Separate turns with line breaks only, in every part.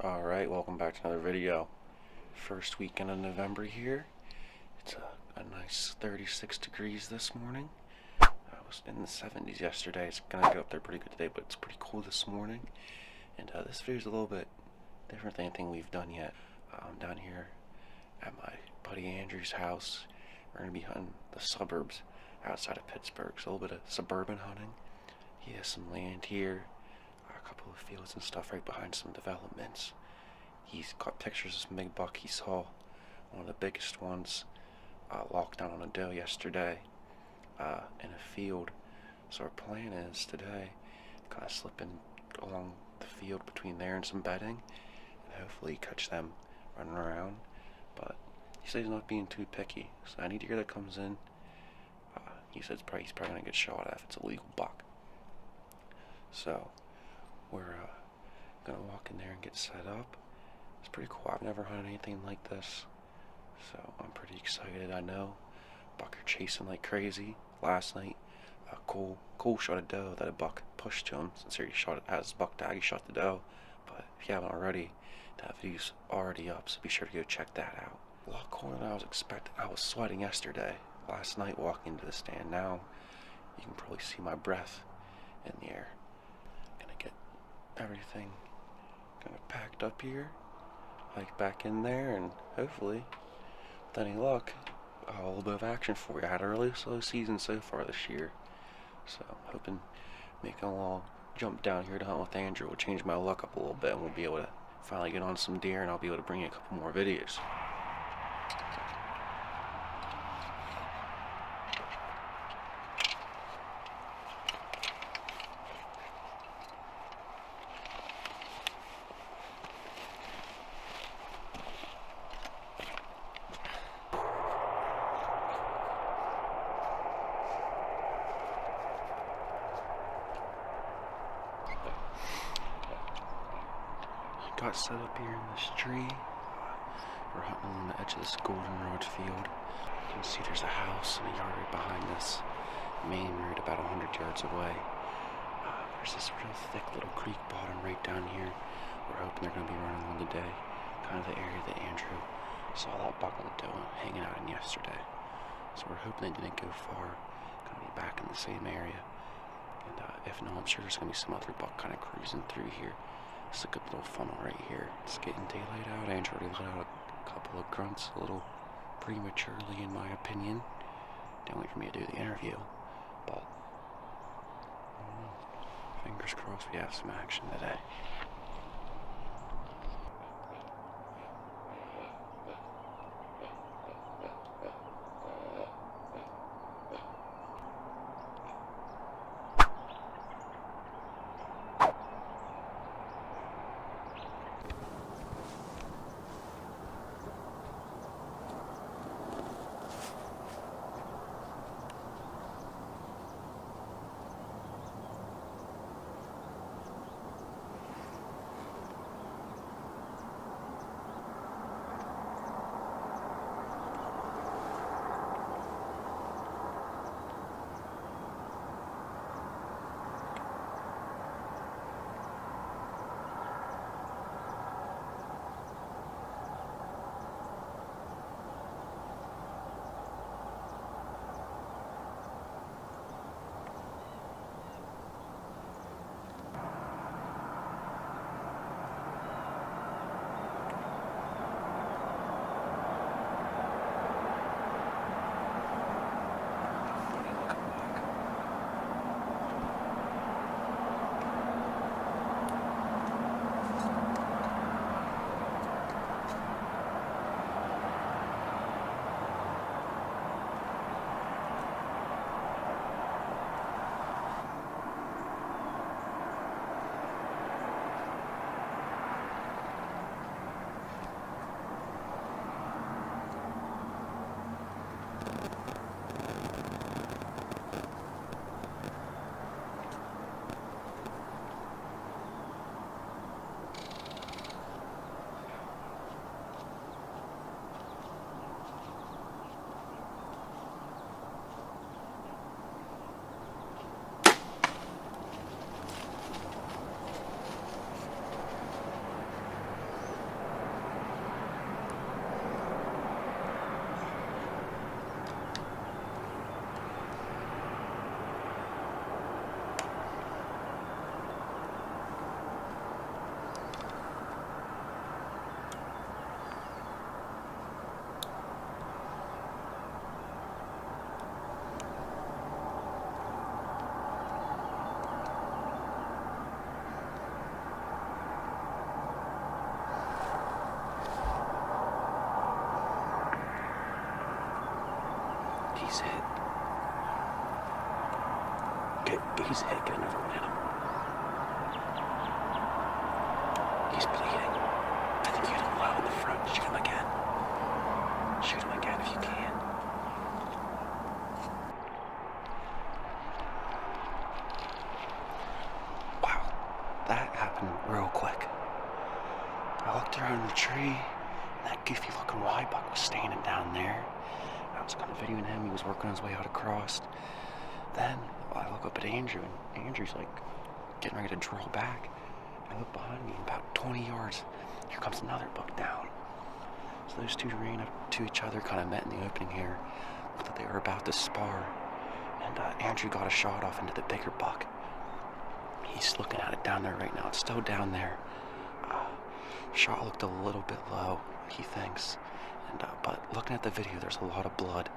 Alright, welcome back to another video. First weekend of November here. It's a nice 36 degrees this morning. I was in the 70s yesterday. It's gonna get up there pretty good today, but it's pretty cool this morning. And this video's a little bit different than anything we've done yet. I'm down here at my buddy Andrew's house. We're gonna be hunting the suburbs outside of Pittsburgh. So a little bit of suburban hunting. He has some land here, a couple of fields and stuff right behind some developments. He's got pictures of some big buck he saw, one of the biggest ones, locked down on a doe yesterday in a field. So our plan is today, kind of slipping along the field between there and some bedding, and hopefully catch them running around. But he says he's not being too picky, so any deer that comes in, he says he's probably going to get shot at if it's a legal buck. So we're gonna walk in there and get set up. It's pretty cool. I've never hunted anything like this, so I'm pretty excited. I know buck are chasing like crazy. Last night, Cole shot a doe that a buck pushed to him. Since he shot it as his buck tag, he shot the doe. But if you haven't already, that video's already up, so be sure to go check that out. A lot cooler than I was expecting. I was sweating yesterday. Last night walking into the stand. Now you can probably see my breath in the air. Get everything kind of packed up here, like back in there, and hopefully, with any luck, a little bit of action for you. I had a really slow season so far this year, so hoping making a little jump down here to hunt with Andrew will change my luck up a little bit, and we'll be able to finally get on some deer, and I'll be able to bring you a couple more videos. Got set up here in this tree. We're hunting on the edge of this goldenrod field. You can see there's a house and a yard right behind this main road about 100 yards away. There's this real thick little creek bottom right down here. We're hoping they're going to be running on today. Kind of the area that Andrew saw that buck on the doe hanging out in yesterday. So we're hoping they didn't go far. Going to be back in the same area. And if not, I'm sure there's going to be some other buck kind of cruising through here. It's a good little funnel right here. It's getting daylight out. Andrew already let out a couple of grunts, a little prematurely in my opinion. Don't wait for me to do the interview, but I don't know. Fingers crossed we have some action today. He's hit. He's hit. Get another one in him. He's bleeding. I think you hit him low in the front. Shoot him again. Shoot him again if you can. Wow, that happened real quick. I looked around the tree, and that goofy looking buck was standing down there. I was kind of videoing him. He was working his way out across. Then I look up at Andrew, and Andrew's like getting ready to draw back. I look behind me, about 20 yards, here comes another buck down. So those two ran up to each other, kind of met in the opening here. Looked like they were about to spar, and Andrew got a shot off into the bigger buck. He's looking at it down there right now. It's still down there. Shot looked a little bit low, he thinks, and but looking at the video, there's a lot of blood.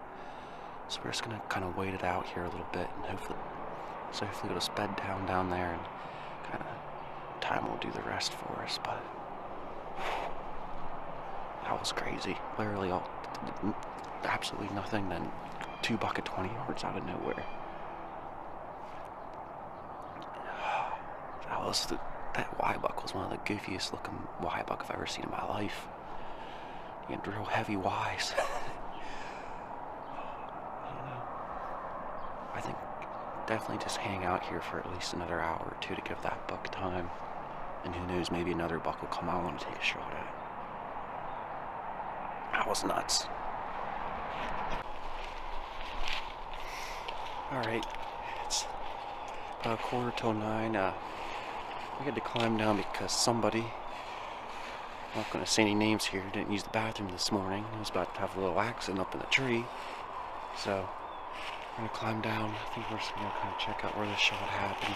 So we're just gonna kind of wait it out here a little bit, and hopefully it'll sped down there, and kind of time will do the rest for us. But that was crazy. Literally absolutely nothing. Then 2 buck at 20 yards out of nowhere. That Y-buck was one of the goofiest looking Y-buck I've ever seen in my life. He had real heavy Ys. I think definitely just hang out here for at least another hour or two to give that buck time. And who knows, maybe another buck will come out I want to take a shot at. That was nuts. Alright, it's about 8:45. We had to climb down because somebody, I'm not going to say any names here, didn't use the bathroom this morning. He was about to have a little accident up in the tree. So we're going to climb down. I think we're just going to kind of check out where the shot happened.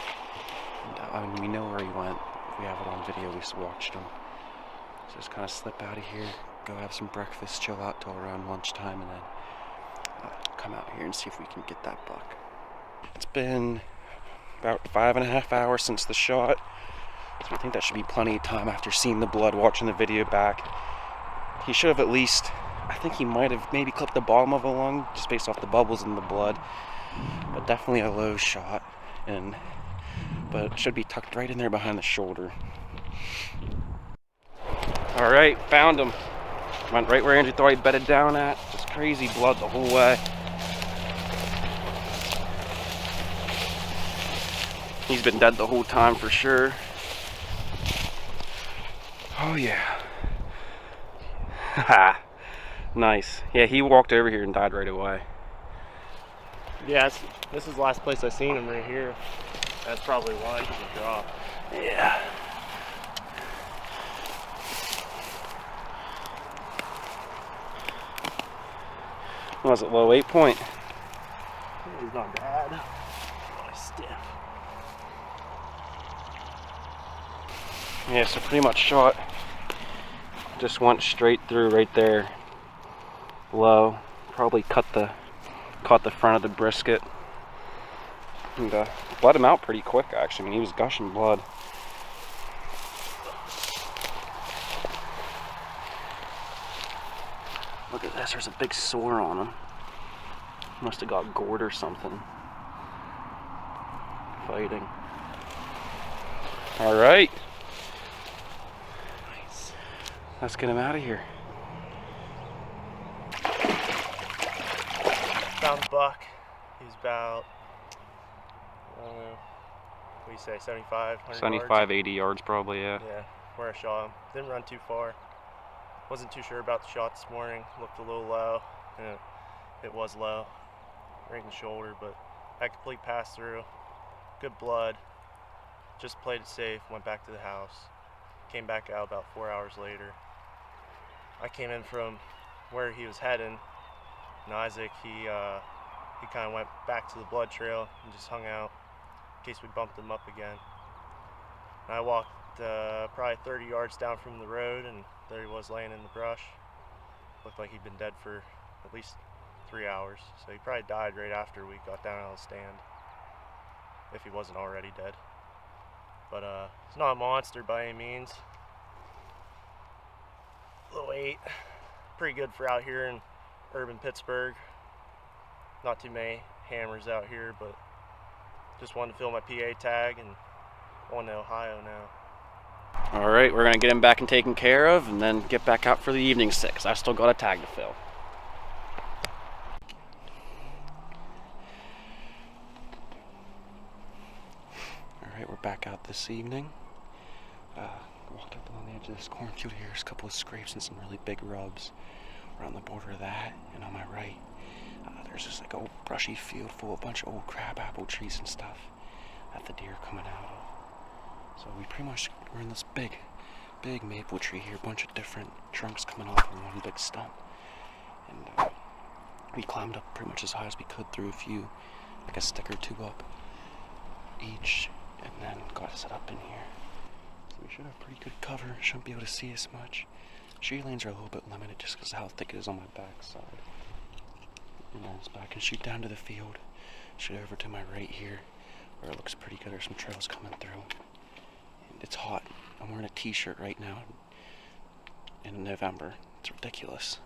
And, I mean, we know where he went. We have it on video. We just watched him. So just kind of slip out of here, go have some breakfast, chill out till around lunchtime, and then come out here and see if we can get that buck. It's been about 5.5 hours since the shot. So I think that should be plenty of time after seeing the blood, watching the video back. He should have at least, I think he might have maybe clipped the bottom of a lung just based off the bubbles in the blood. But definitely a low shot, but it should be tucked right in there behind the shoulder. Alright, found him. Went right where Andrew thought he bedded down at. Just crazy blood the whole way. He's been dead the whole time for sure. Oh yeah. Haha. Nice. Yeah, he walked over here and died right away.
Yeah, this is the last place I seen him, right here. That's probably why he could drop.
Yeah. Was it low 8 point?
He's not bad. Really stiff.
Yeah, so pretty much shot just went straight through right there, low. Probably caught the front of the brisket, and bled him out pretty quick. Actually, I mean, he was gushing blood. Look at this. There's a big sore on him. Must have got gored or something. Fighting. All right. Let's get him out of here.
Found the buck. He's about, what do you say, 75, 100
75,
yards?
80 yards probably, yeah.
Yeah, where I shot him. Didn't run too far. Wasn't too sure about the shot this morning. Looked a little low. And it was low, right in the shoulder, but had complete pass through. Good blood. Just played it safe, went back to the house. Came back out about 4 hours later. I came in from where he was heading, and Isaac, he kind of went back to the blood trail and just hung out in case we bumped him up again. And I walked probably 30 yards down from the road, and there he was laying in the brush. Looked like he'd been dead for at least 3 hours, so he probably died right after we got down on the stand, if he wasn't already dead. But it's not a monster by any means. Low 8, pretty good for out here in urban Pittsburgh. not too many hammers out here, but just wanted to fill my PA tag and on to Ohio now.
All right, we're gonna get him back and taken care of, and then get back out for the evening 6. I still got a tag to fill. All right, we're back out this evening. Walked up along the edge of this cornfield here. There's a couple of scrapes and some really big rubs around the border of that, and on my right, there's this like old brushy field full of a bunch of old crabapple trees and stuff that the deer are coming out of. So we pretty much, we're in this big maple tree here, a bunch of different trunks coming off from one big stump. And we climbed up pretty much as high as we could through a few, like a stick or two up each, and then got set up in here. So we should have pretty good cover, shouldn't be able to see as much. Shooting lanes are a little bit limited just because of how thick it is on my back side. And then it's back and shoot down to the field. Shoot over to my right here, where it looks pretty good. There's some trails coming through. And it's hot. I'm wearing a t-shirt right now in November. It's ridiculous.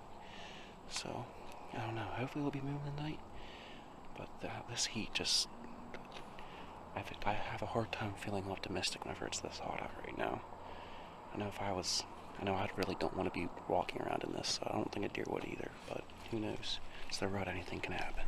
So, I don't know. Hopefully we'll be moving tonight. But this heat just... I have a hard time feeling optimistic whenever it's this hot out right now. I know I really don't want to be walking around in this, so I don't think a deer would either, but who knows? It's the rut, anything can happen.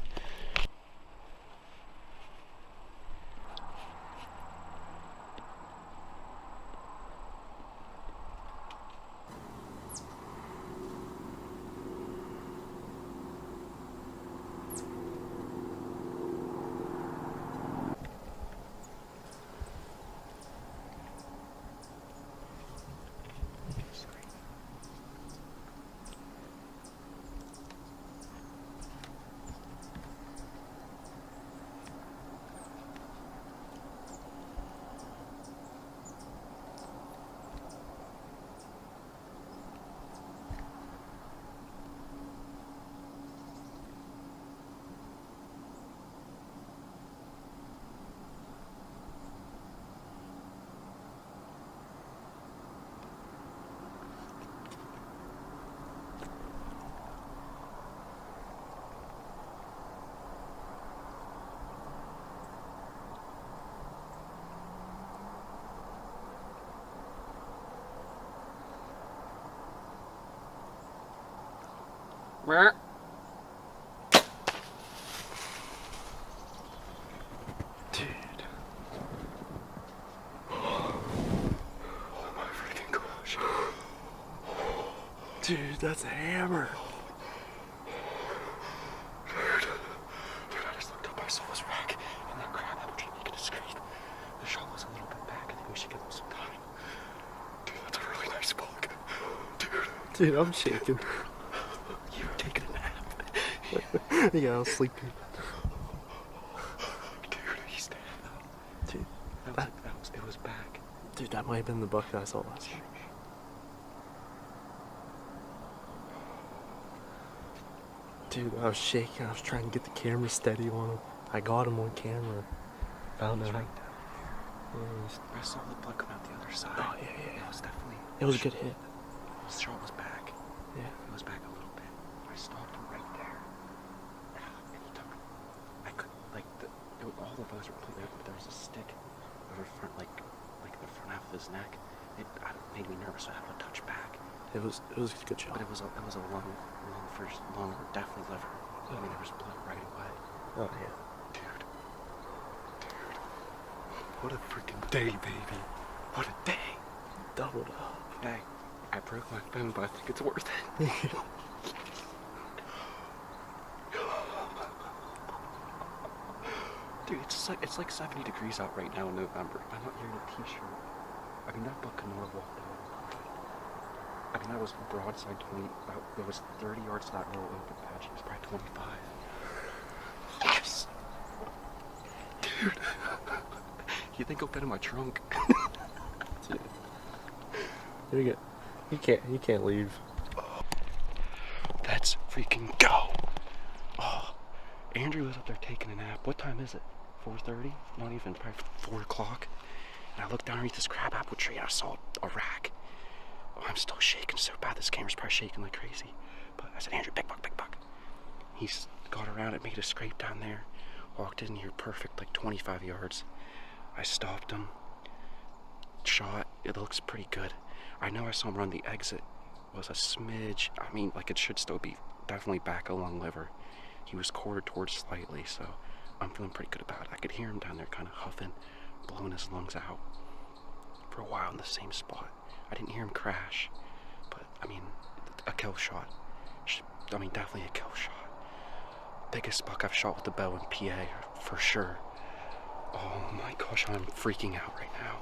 Dude. Oh my freaking gosh. Dude, that's a hammer. Dude, I just looked up, I saw this rack, and that crab apple tree making a scream. The shot was a little bit back, I think we should give him some time. Dude, that's a really nice buck. Dude, I'm shaking. You were taking a nap. Yeah, I was sleeping. Dude, he's dead. Dude, it was back. Dude, that might have been the buck that I saw last night. Dude, I was shaking. I was trying to get the camera steady on him. I got him on camera. Found him. Right yeah, I saw the blood come out the other side. Oh, yeah. It was definitely... It was a good hit. His shot was back. Yeah. It was back a little bit. I stopped him right there. And he took... I couldn't... Like, all the bows were completely open, but there was a stick over front, like the front half of his neck. It made me nervous, so I had to touch back. It was a good shot. But it was a long, definitely liver. I mean, there was blood right away. Oh, yeah. Dude. What a freaking day, baby. What a day. Doubled up. Hey, I broke my phone, but I think it's worth it. Dude, it's like 70 degrees out right now in November. I'm not wearing a t-shirt. I mean, that buck could not have walked out. I mean, that was broadside 20. There was 30 yards to that little open patch. It was probably 25. Yes! Dude. You think I'll fit in my trunk? Dude. Here you go. You can't leave. Oh. Let's freaking go! Oh, Andrew was up there taking a nap. What time is it? 4:30? Not even, probably 4 o'clock. And I looked down underneath this crabapple tree and I saw a rack. Oh, I'm still shaking so bad. This camera's probably shaking like crazy. But I said, Andrew, big buck. got around it, made a scrape down there, walked in here perfect, like 25 yards. I stopped him, shot. It looks pretty good. I know I saw him run the exit. Was a smidge. I mean, like, it should still be definitely back along liver. He was quartered towards slightly, so I'm feeling pretty good about it. I could hear him down there kind of huffing, blowing his lungs out for a while in the same spot. I didn't hear him crash, but I mean, a kill shot. I mean, definitely a kill shot. Biggest buck I've shot with the bow in PA, for sure. Oh my gosh, I'm freaking out right now.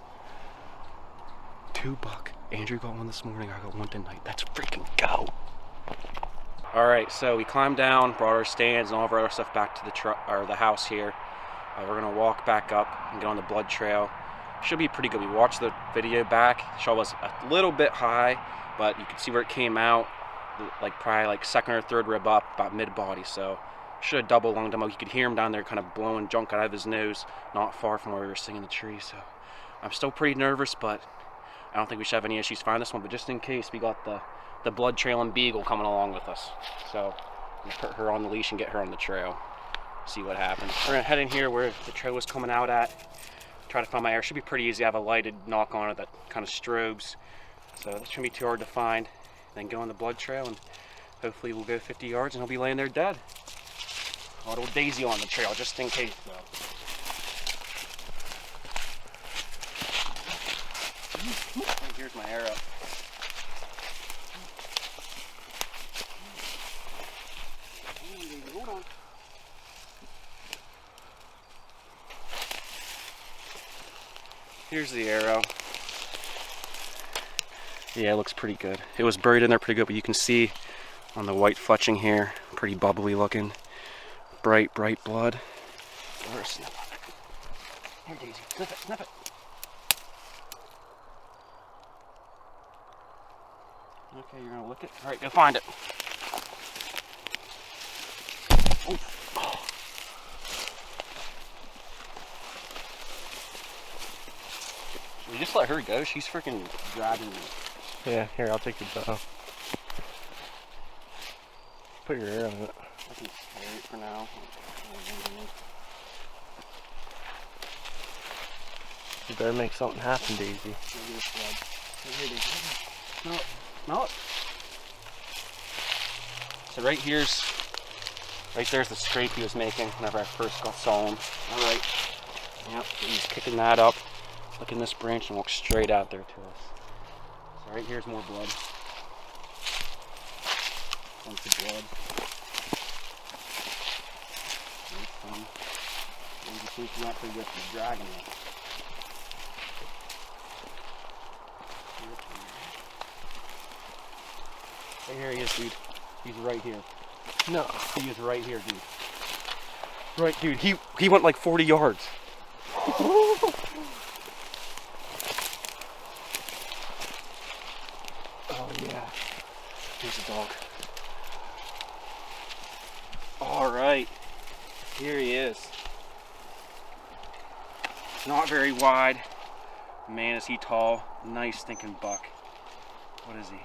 2 buck. Andrew got one this morning, I got one tonight. Let's freaking go. Alright, so we climbed down, brought our stands and all of our other stuff back to the truck or the house here. We're gonna walk back up and get on the blood trail. Should be pretty good. We watched the video back. The shot was a little bit high, but you can see where it came out, like probably like second or third rib up, about mid body. So should have double lunged him. You could hear him down there kind of blowing junk out of his nose, not far from where we were sitting in the tree. So I'm still pretty nervous, but I don't think we should have any issues finding this one. But just in case, we got the blood trailing beagle coming along with us. So we'll put her on the leash and get her on the trail. See what happens. We're gonna head in here where the trail was coming out at. Try to find my air. Should be pretty easy. I have a lighted knock on it that kind of strobes. So that shouldn't be too hard to find. Then go on the blood trail and hopefully we'll go 50 yards and he'll be laying there dead. A little daisy on the trail just in case though. And here's my arrow. Hold on. Here's the arrow. Yeah, it looks pretty good. It was buried in there pretty good, but you can see on the white fletching here, pretty bubbly looking. Bright blood. Or a snip. Here, Daisy, snip it, snip it. Okay, you're gonna lick it? Alright, go find it. Oof. Oh. Should we just let her go? She's freaking dragging me.
Yeah, here, I'll take your bow. Put your arrow in it.
I can spare it for now.
You better make something happen, Daisy.
Smell it. So right there's the scrape he was making whenever I first saw him. Alright. Yep, he's kicking that up. Look in this branch and walk straight out there to us. So right here's more blood. Bunch of blood. There's some. You just think you want to get the dragon in. Right here he is, dude. He's right here.
No.
He is right here, dude. Right, dude. He went like 40 yards.
Oh yeah.
Here's the dog. Alright. Here he is. Not very wide. Man, is he tall. Nice thinking buck. What is he? 1,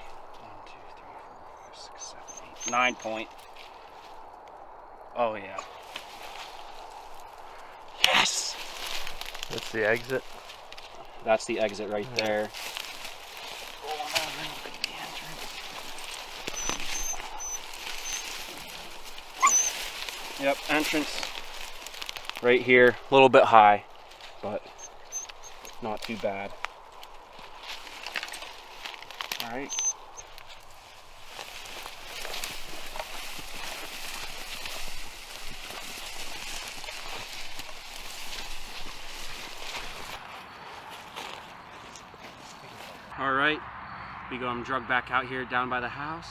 2, 3, 4, 5, 6, 7, 8, 9 point. Oh yeah. Yes!
That's the exit.
That's the exit right there. Yep, entrance right here. A little bit high, but not too bad. All right. All right, we got him drugged back out here down by the house.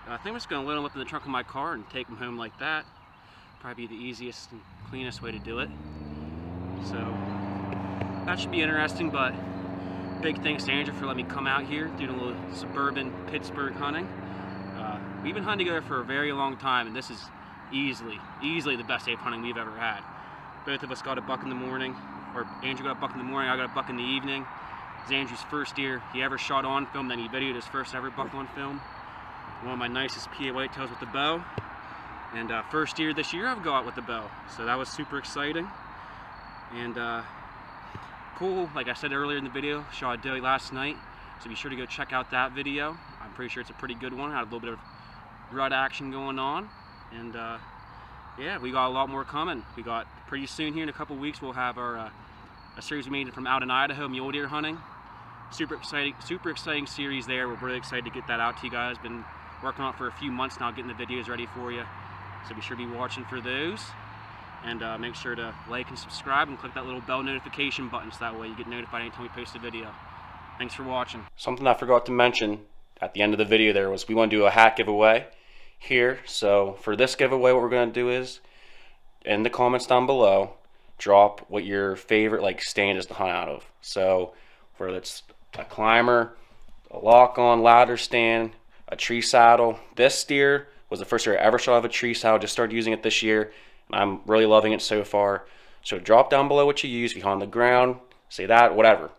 I think I'm just gonna load him up in the trunk of my car and take him home like that. Probably be the easiest and cleanest way to do it. So that should be interesting, but big thanks to Andrew for letting me come out here, doing a little suburban Pittsburgh hunting. We've been hunting together for a very long time, and this is easily the best day of hunting we've ever had. Both of us got a buck in the morning, or Andrew got a buck in the morning, I got a buck in the evening. It's Andrew's first deer he ever shot on film, then he videoed his first ever buck on film. One of my nicest PA whitetails with the bow.
And first year this year I've got with the bow, so that was super exciting. And cool, like I said earlier in the video, shot a doe last night, so be sure to go check out that video. I'm pretty sure it's a pretty good one. Had a little bit of rut action going on, and yeah, we got a lot more coming. We got pretty soon here in a couple weeks we'll have our a series we made from out in Idaho, mule deer hunting. Super exciting series there. We're really excited to get that out to you guys. Been working on it for a few months now, getting the videos ready for you. So be sure to be watching for those. And make sure to like and subscribe and click that little bell notification button so that way you get notified anytime we post a video. Thanks for watching.
Something I forgot to mention at the end of the video there was we want to do a hat giveaway here. So for this giveaway, what we're going to do is in the comments down below, drop what your favorite like stand is to hunt out of. So whether it's a climber, a lock-on ladder stand, a tree saddle. This steer was the first year I ever shot of a tree saddle. Just started using it this year. I'm really loving it so far. So drop down below what you use. If you hunt on the ground, say that, whatever.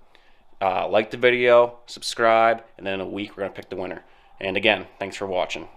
Like the video, subscribe, and then in a week we're going to pick the winner. And again, thanks for watching.